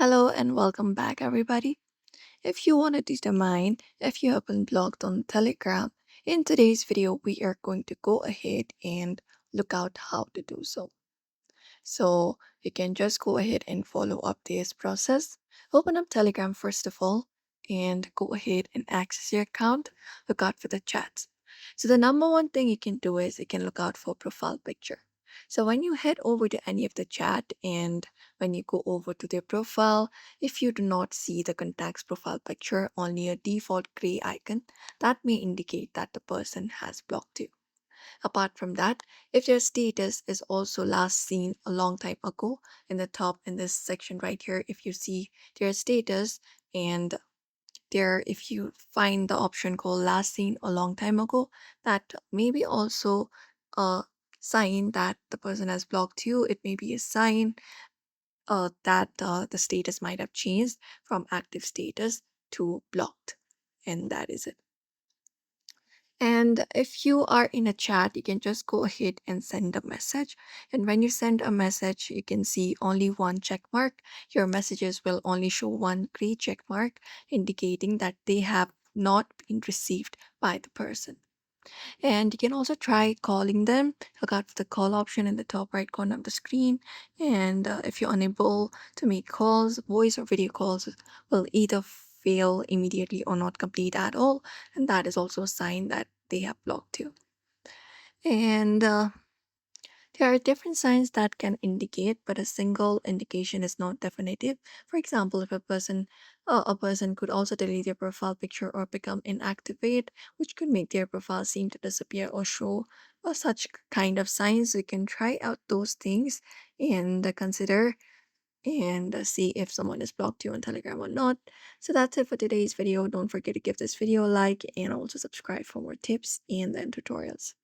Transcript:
Hello and welcome back, everybody. If you want to determine if you have been blocked on Telegram, in today's video, we are going to go ahead and look out how to do so. So you can just go ahead and follow up this process. Open up Telegram first of all and go ahead and access your account. Look out for the chats. So the number one thing you can do is you can look out for profile picture. So when you head over to any of the chat and when you go over to their profile, if you do not see the contact's profile picture, only a default gray icon, that may indicate that the person has blocked you. Apart from that, if their status is also last seen a long time ago, in the top in this section right here, if you see their status and there, if you find the option called last seen a long time ago, that may be also a sign that the person has blocked you. It may be a sign that the status might have changed from active status to blocked. And that is it. And if you are in a chat, you can just go ahead and send a message. And when you send a message, you can see only one check mark. Your messages will only show one gray check mark, indicating that they have not been received by the person. And you can also try calling them. Look out for the call option in the top right corner of the screen. And if you're unable to make calls, voice or video calls will either fail immediately or not complete at all. And that is also a sign that they have blocked you. And there are different signs that can indicate, but a single indication is not definitive. For example, if a person could also delete their profile picture or become inactivate, which could make their profile seem to disappear or show such kind of signs. You can try out those things and consider and see if someone has blocked you on Telegram or not. So that's it for today's video. Don't forget to give this video a like and also subscribe for more tips and then tutorials.